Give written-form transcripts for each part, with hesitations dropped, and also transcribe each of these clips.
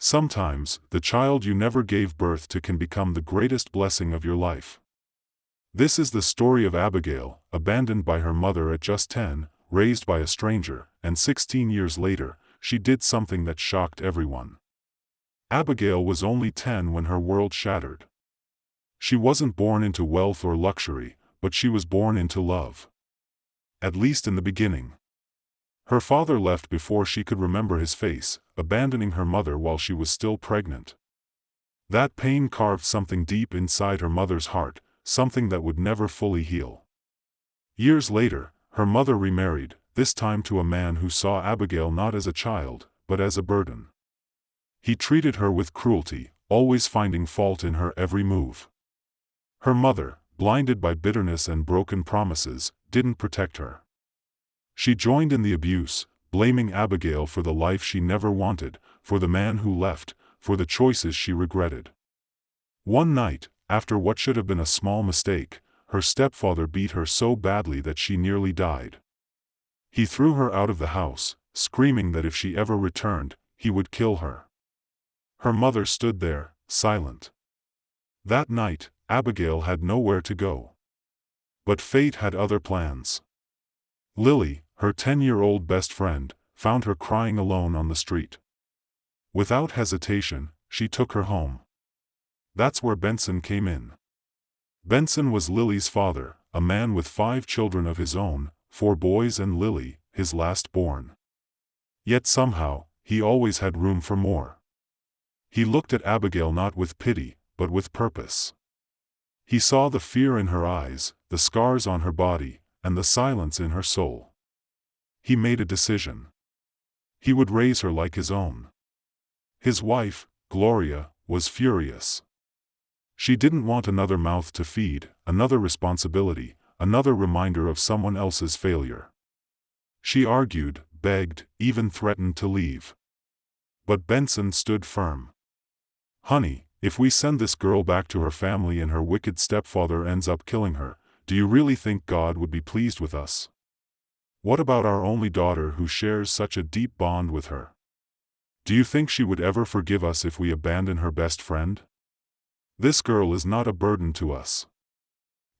Sometimes, the child you never gave birth to can become the greatest blessing of your life. This is the story of Abigail, abandoned by her mother at just 10, raised by a stranger, and 16 years later, she did something that shocked everyone. Abigail was only 10 when her world shattered. She wasn't born into wealth or luxury, but she was born into love. At least in the beginning. Her father left before she could remember his face, abandoning her mother while she was still pregnant. That pain carved something deep inside her mother's heart, something that would never fully heal. Years later, her mother remarried, this time to a man who saw Abigail not as a child, but as a burden. He treated her with cruelty, always finding fault in her every move. Her mother, blinded by bitterness and broken promises, didn't protect her. She joined in the abuse, blaming Abigail for the life she never wanted, for the man who left, for the choices she regretted. One night, after what should have been a small mistake, her stepfather beat her so badly that she nearly died. He threw her out of the house, screaming that if she ever returned, he would kill her. Her mother stood there, silent. That night, Abigail had nowhere to go. But fate had other plans. Lily, her 10-year-old best friend, found her crying alone on the street. Without hesitation, she took her home. That's where Benson came in. Benson was Lily's father, a man with 5 children of his own, 4 boys and Lily, his last born. Yet somehow, he always had room for more. He looked at Abigail not with pity, but with purpose. He saw the fear in her eyes, the scars on her body, and the silence in her soul. He made a decision. He would raise her like his own. His wife, Gloria, was furious. She didn't want another mouth to feed, another responsibility, another reminder of someone else's failure. She argued, begged, even threatened to leave. But Benson stood firm. "Honey, if we send this girl back to her family and her wicked stepfather ends up killing her, do you really think God would be pleased with us? What about our only daughter who shares such a deep bond with her? Do you think she would ever forgive us if we abandon her best friend? This girl is not a burden to us.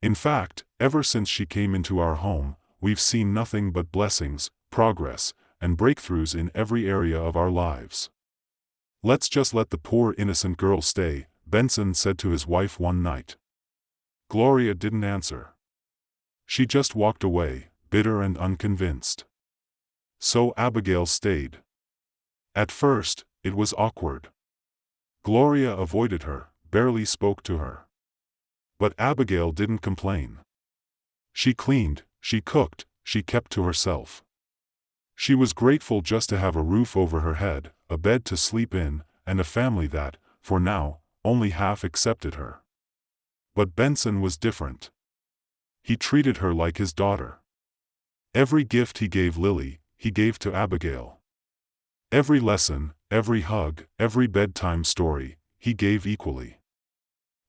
In fact, ever since she came into our home, we've seen nothing but blessings, progress, and breakthroughs in every area of our lives. Let's just let the poor innocent girl stay," Benson said to his wife one night. Gloria didn't answer. She just walked away, bitter and unconvinced. So Abigail stayed. At first, it was awkward. Gloria avoided her, barely spoke to her. But Abigail didn't complain. She cleaned, she cooked, she kept to herself. She was grateful just to have a roof over her head, a bed to sleep in, and a family that, for now, only half accepted her. But Benson was different. He treated her like his daughter. Every gift he gave Lily, he gave to Abigail. Every lesson, every hug, every bedtime story, he gave equally.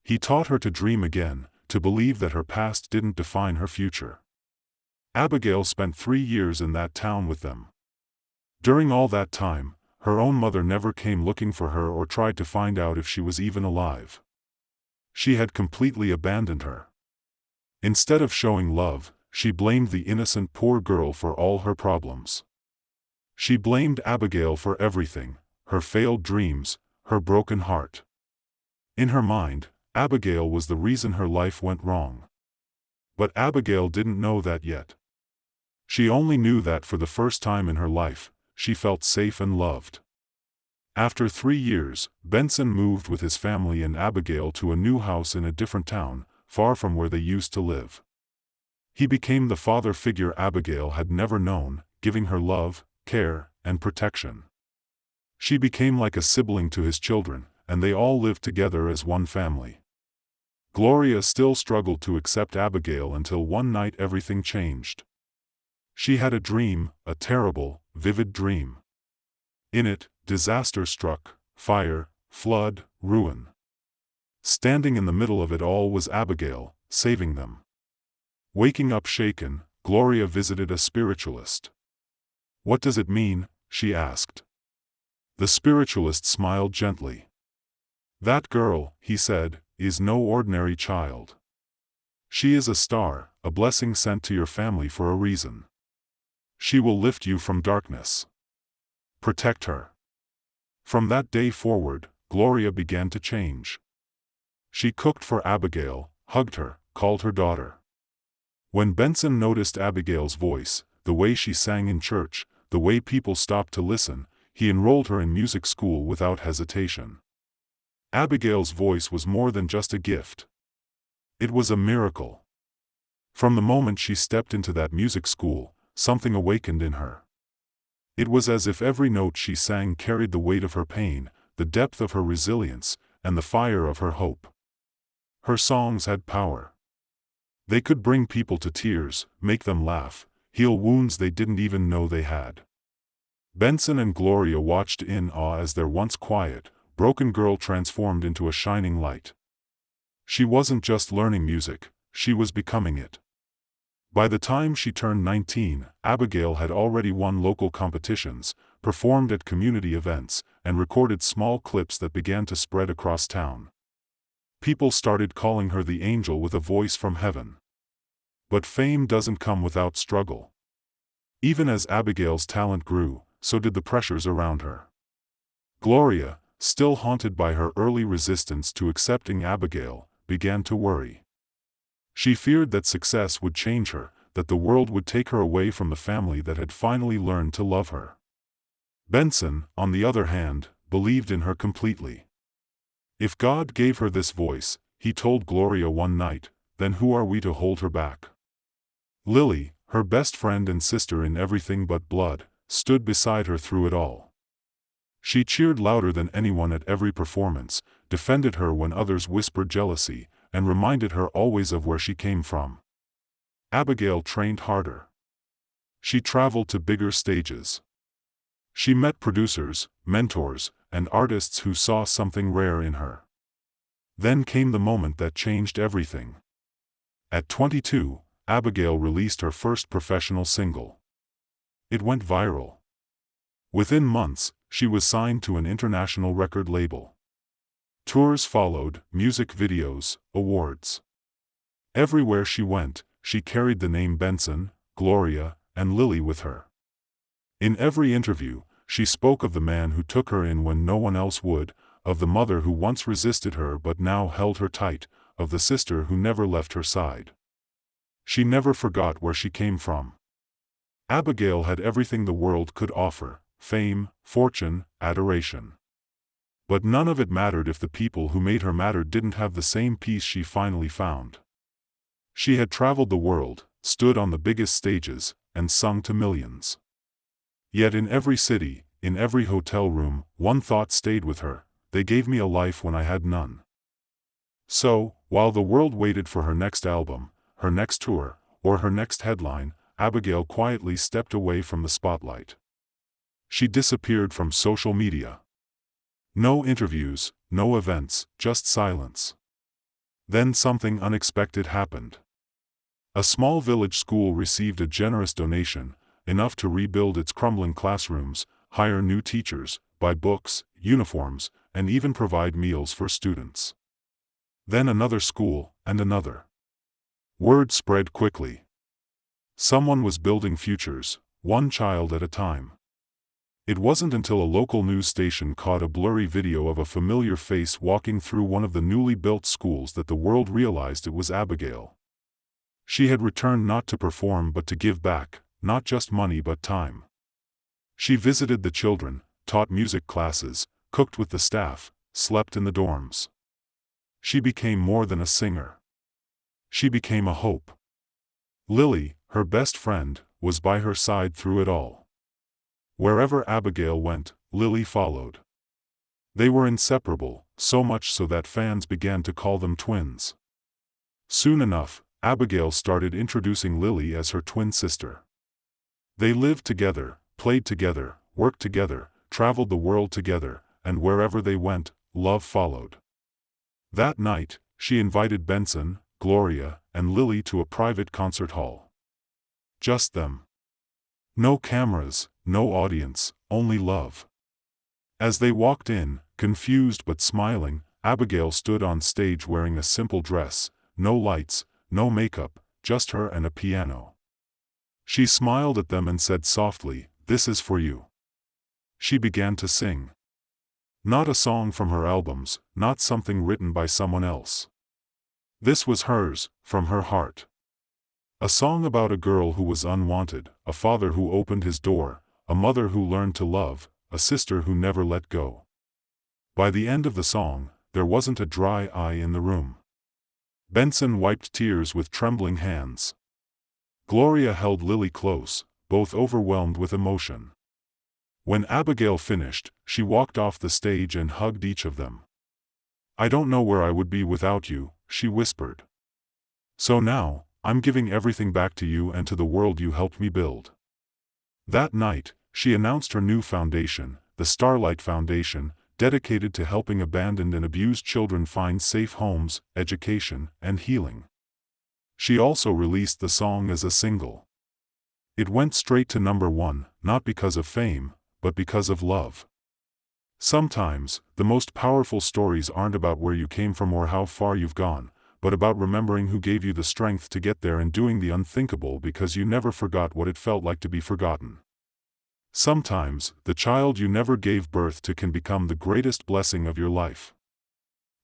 He taught her to dream again, to believe that her past didn't define her future. Abigail spent 3 years in that town with them. During all that time, her own mother never came looking for her or tried to find out if she was even alive. She had completely abandoned her. Instead of showing love, she blamed the innocent poor girl for all her problems. She blamed Abigail for everything, her failed dreams, her broken heart. In her mind, Abigail was the reason her life went wrong. But Abigail didn't know that yet. She only knew that for the first time in her life, she felt safe and loved. After 3 years, Benson moved with his family and Abigail to a new house in a different town, far from where they used to live. He became the father figure Abigail had never known, giving her love, care, and protection. She became like a sibling to his children, and they all lived together as one family. Gloria still struggled to accept Abigail until one night everything changed. She had a dream, a terrible, vivid dream. In it, disaster struck, fire, flood, ruin. Standing in the middle of it all was Abigail, saving them. Waking up shaken, Gloria visited a spiritualist. "What does it mean?" she asked. The spiritualist smiled gently. "That girl," he said, "is no ordinary child. She is a star, a blessing sent to your family for a reason. She will lift you from darkness. Protect her." From that day forward, Gloria began to change. She cooked for Abigail, hugged her, called her daughter. When Benson noticed Abigail's voice, the way she sang in church, the way people stopped to listen, he enrolled her in music school without hesitation. Abigail's voice was more than just a gift. It was a miracle. From the moment she stepped into that music school, something awakened in her. It was as if every note she sang carried the weight of her pain, the depth of her resilience, and the fire of her hope. Her songs had power. They could bring people to tears, make them laugh, heal wounds they didn't even know they had. Benson and Gloria watched in awe as their once quiet, broken girl transformed into a shining light. She wasn't just learning music, she was becoming it. By the time she turned 19, Abigail had already won local competitions, performed at community events, and recorded small clips that began to spread across town. People started calling her the angel with a voice from heaven. But fame doesn't come without struggle. Even as Abigail's talent grew, so did the pressures around her. Gloria, still haunted by her early resistance to accepting Abigail, began to worry. She feared that success would change her, that the world would take her away from the family that had finally learned to love her. Benson, on the other hand, believed in her completely. If God gave her this voice, he told Gloria one night, then who are we to hold her back? Lily, her best friend and sister in everything but blood, stood beside her through it all. She cheered louder than anyone at every performance, defended her when others whispered jealousy, and reminded her always of where she came from. Abigail trained harder. She traveled to bigger stages. She met producers, mentors, and artists who saw something rare in her. Then came the moment that changed everything. At 22, Abigail released her first professional single. It went viral. Within months, she was signed to an international record label. Tours followed, music videos, awards. Everywhere she went, she carried the name Benson, Gloria, and Lily with her. In every interview, she spoke of the man who took her in when no one else would, of the mother who once resisted her but now held her tight, of the sister who never left her side. She never forgot where she came from. Abigail had everything the world could offer: fame, fortune, adoration. But none of it mattered if the people who made her matter didn't have the same peace she finally found. She had traveled the world, stood on the biggest stages, and sung to millions. Yet in every city, in every hotel room, one thought stayed with her: they gave me a life when I had none. So, while the world waited for her next album, her next tour, or her next headline, Abigail quietly stepped away from the spotlight. She disappeared from social media. No interviews, no events, just silence. Then something unexpected happened. A small village school received a generous donation, enough to rebuild its crumbling classrooms, hire new teachers, buy books, uniforms, and even provide meals for students. Then another school, and another. Word spread quickly. Someone was building futures, one child at a time. It wasn't until a local news station caught a blurry video of a familiar face walking through one of the newly built schools that the world realized it was Abigail. She had returned not to perform but to give back, not just money but time. She visited the children, taught music classes, cooked with the staff, slept in the dorms. She became more than a singer. She became a hope. Lily, her best friend, was by her side through it all. Wherever Abigail went, Lily followed. They were inseparable, so much so that fans began to call them twins. Soon enough, Abigail started introducing Lily as her twin sister. They lived together, played together, worked together, traveled the world together, and wherever they went, love followed. That night, she invited Benson, Gloria, and Lily to a private concert hall. Just them. No cameras, no audience, only love. As they walked in, confused but smiling, Abigail stood on stage wearing a simple dress, no lights, no makeup, just her and a piano. She smiled at them and said softly, "This is for you." She began to sing. Not a song from her albums, not something written by someone else. This was hers, from her heart. A song about a girl who was unwanted, a father who opened his door, a mother who learned to love, a sister who never let go. By the end of the song, there wasn't a dry eye in the room. Benson wiped tears with trembling hands. Gloria held Lily close, both overwhelmed with emotion. When Abigail finished, she walked off the stage and hugged each of them. "I don't know where I would be without you," she whispered. "So now, I'm giving everything back to you and to the world you helped me build." That night, she announced her new foundation, the Starlight Foundation, dedicated to helping abandoned and abused children find safe homes, education, and healing. She also released the song as a single. It went straight to #1, not because of fame, but because of love. Sometimes, the most powerful stories aren't about where you came from or how far you've gone, but about remembering who gave you the strength to get there and doing the unthinkable because you never forgot what it felt like to be forgotten. Sometimes, the child you never gave birth to can become the greatest blessing of your life.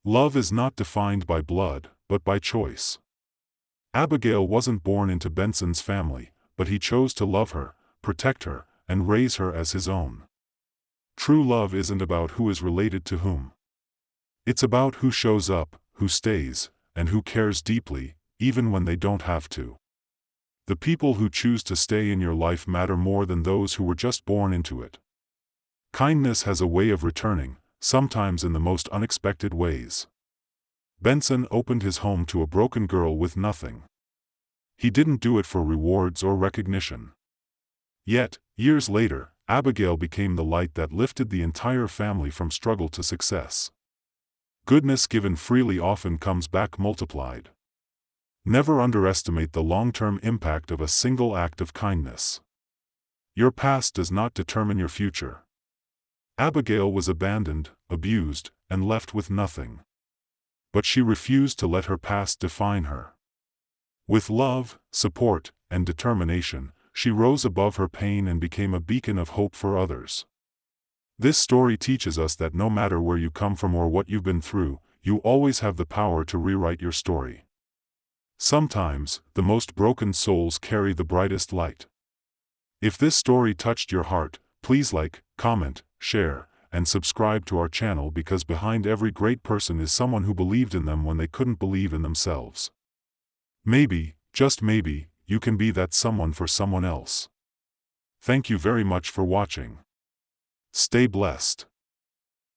Love is not defined by blood, but by choice. Abigail wasn't born into Benson's family, but he chose to love her, protect her, and raise her as his own. True love isn't about who is related to whom. It's about who shows up, who stays, and who cares deeply, even when they don't have to. The people who choose to stay in your life matter more than those who were just born into it. Kindness has a way of returning, sometimes in the most unexpected ways. Benson opened his home to a broken girl with nothing. He didn't do it for rewards or recognition. Yet, years later, Abigail became the light that lifted the entire family from struggle to success. Goodness given freely often comes back multiplied. Never underestimate the long-term impact of a single act of kindness. Your past does not determine your future. Abigail was abandoned, abused, and left with nothing. But she refused to let her past define her. With love, support, and determination, she rose above her pain and became a beacon of hope for others. This story teaches us that no matter where you come from or what you've been through, you always have the power to rewrite your story. Sometimes, the most broken souls carry the brightest light. If this story touched your heart, please like, comment, share, and subscribe to our channel because behind every great person is someone who believed in them when they couldn't believe in themselves. Maybe, just maybe, you can be that someone for someone else. Thank you very much for watching. Stay blessed.